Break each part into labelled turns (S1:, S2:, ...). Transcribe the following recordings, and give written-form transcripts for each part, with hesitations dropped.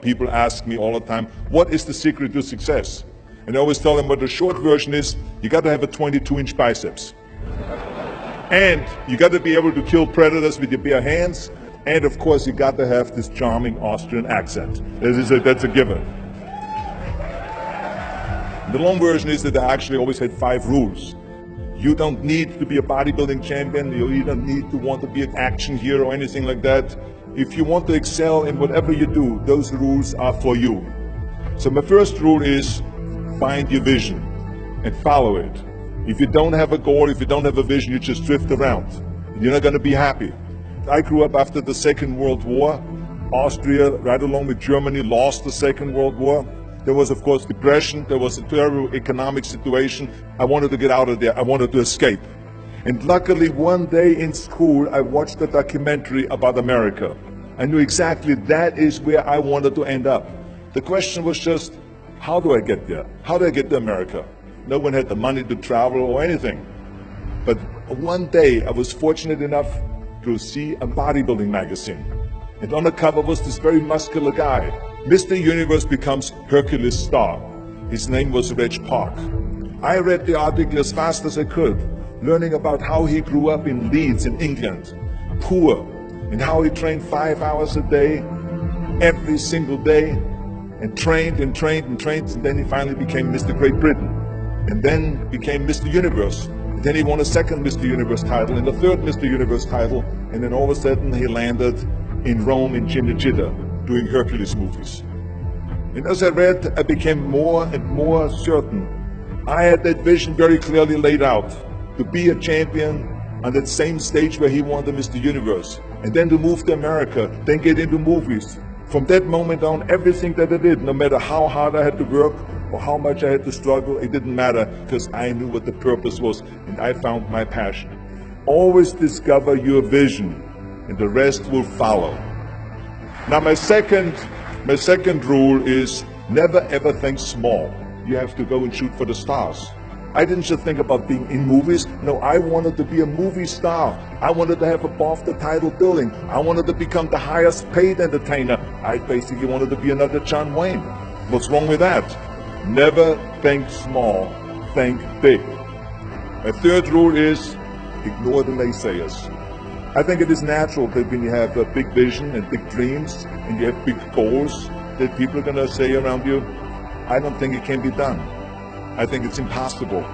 S1: people ask me all the time, what is the secret to success? And I always tell them what the short version is, you got to have a 22-inch biceps. And you got to be able to kill predators with your bare hands. And of course, you got to have this charming Austrian accent. That's a given. The long version is that I actually always had 5 rules. You don't need to be a bodybuilding champion. You don't need to want to be an action hero or anything like that. If you want to excel in whatever you do, those rules are for you. So my first rule is find your vision and follow it. If you don't have a goal, if you don't have a vision, you just drift around. You're not going to be happy. I grew up after the Second World War. Austria, right along with Germany, lost the Second World War. There was, of course, depression. There was a terrible economic situation. I wanted to get out of there. I wanted to escape. And luckily, one day in school, I watched a documentary about America. I knew exactly that is where I wanted to end up. The question was just, how do I get there? How do I get to America? No one had the money to travel or anything. But one day, I was fortunate enough to see a bodybuilding magazine. And on the cover was this very muscular guy. Mr. Universe becomes Hercules star. His name was Reg Park. I read the article as fast as I could, learning about how he grew up in Leeds in England, poor, and how he trained 5 hours a day, every single day, and trained and trained and trained, and then he finally became Mr. Great Britain, and then became Mr. Universe. And then he won a second Mr. Universe title and a third Mr. Universe title, and then all of a sudden he landed in Rome in Cinecittà, doing Hercules movies. And as I read, I became more and more certain. I had that vision very clearly laid out, to be a champion on that same stage where he won the Mr. Universe, and then to move to America, then get into movies. From that moment on, everything that I did, no matter how hard I had to work or how much I had to struggle, it didn't matter, because I knew what the purpose was, and I found my passion. Always discover your vision, and the rest will follow. Now my second rule is never ever think small. You have to go and shoot for the stars. I didn't just think about being in movies. No, I wanted to be a movie star. I wanted to have above the title billing. I wanted to become the highest paid entertainer. I basically wanted to be another John Wayne. What's wrong with that? Never think small, think big. My third rule is ignore the naysayers. I think it is natural that when you have a big vision and big dreams and you have big goals, that people are going to say around you, I don't think it can be done. I think it's impossible.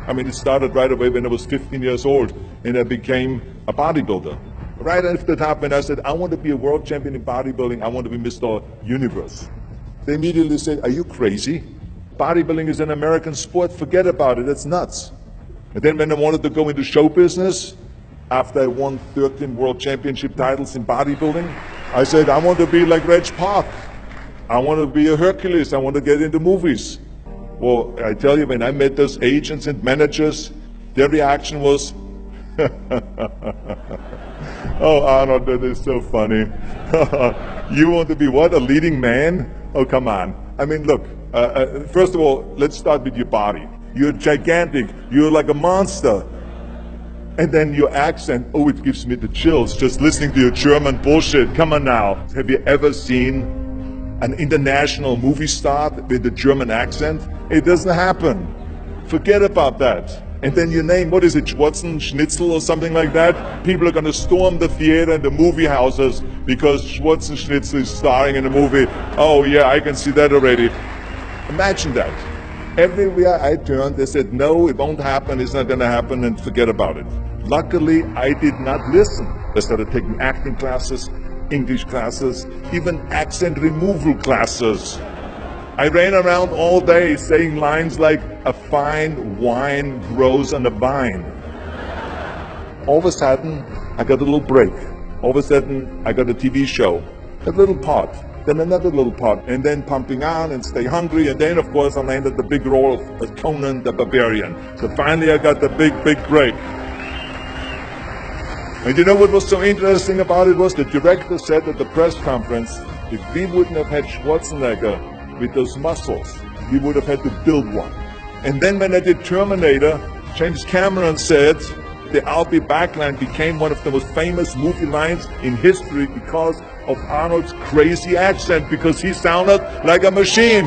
S1: I mean, it started right away when I was 15 years old and I became a bodybuilder. Right after the top when I said, I want to be a world champion in bodybuilding, I want to be Mr. Universe. They immediately said, are you crazy? Bodybuilding is an American sport, forget about it, it's nuts. And then when I wanted to go into show business, after I won 13 world championship titles in bodybuilding, I said, I want to be like Reg Park. I want to be a Hercules. I want to get into movies. Well, I tell you, when I met those agents and managers, their reaction was, oh, Arnold, that is so funny. You want to be what, a leading man? Oh, come on. I mean, look, first of all, let's start with your body. You're gigantic. You're like a monster. And then your accent, oh, it gives me the chills just listening to your German bullshit. Come on now. Have you ever seen an international movie star with a German accent? It doesn't happen. Forget about that. And then your name, what is it, Schwarzenegger or something like that? People are going to storm the theater and the movie houses because Schwarzenegger is starring in a movie. Oh yeah, I can see that already. Imagine that. Everywhere I turned, they said, no, it won't happen, it's not going to happen, and forget about it. Luckily, I did not listen. I started taking acting classes, English classes, even accent removal classes. I ran around all day saying lines like, a fine wine grows on a vine. All of a sudden, I got a little break. All of a sudden, I got a TV show, a little part. Then another little part, and then Pumping On and Stay Hungry, and then of course I landed the big role of Conan the Barbarian. So finally I got the big break. And you know what was so interesting about it was the director said at the press conference, if we wouldn't have had Schwarzenegger with those muscles, we would have had to build one. And then when I did Terminator, James Cameron said, the I'll be back line became one of the most famous movie lines in history because of Arnold's crazy accent, because he sounded like a machine.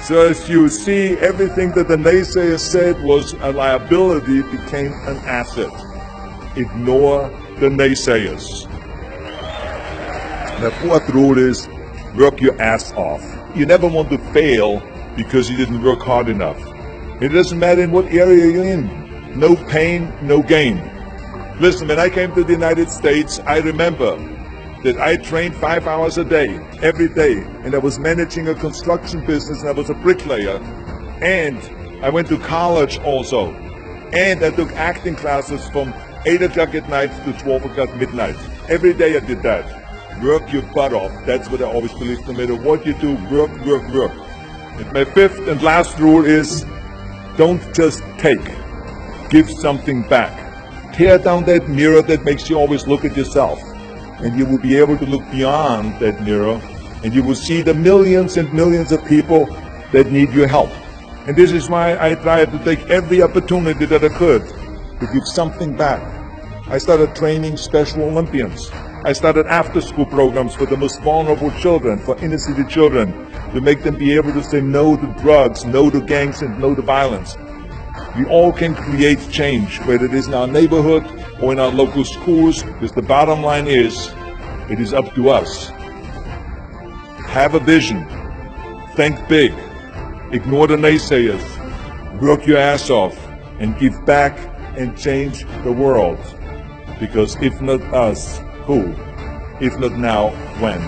S1: So as you see, everything that the naysayers said was a liability became an asset. Ignore the naysayers. The fourth rule is work your ass off. You never want to fail because you didn't work hard enough. It doesn't matter in what area you're in. No pain, no gain. Listen, when I came to the United States, I remember that I trained 5 hours a day, every day, and I was managing a construction business, and I was a bricklayer, and I went to college also, and I took acting classes from 8 o'clock at night to 12 o'clock midnight. Every day I did that. Work your butt off. That's what I always believe. No matter what you do, work, work, work. And my fifth and last rule is, don't just take. Give something back. Tear down that mirror that makes you always look at yourself. And you will be able to look beyond that mirror, and you will see the millions and millions of people that need your help. And this is why I tried to take every opportunity that I could to give something back. I started training Special Olympians. I started after-school programs for the most vulnerable children, for inner-city children, to make them be able to say no to drugs, no to gangs, and no to violence. We all can create change, whether it is in our neighborhood or in our local schools, because the bottom line is, it is up to us. Have a vision. Think big. Ignore the naysayers. Work your ass off and give back and change the world. Because if not us, who? If not now, when?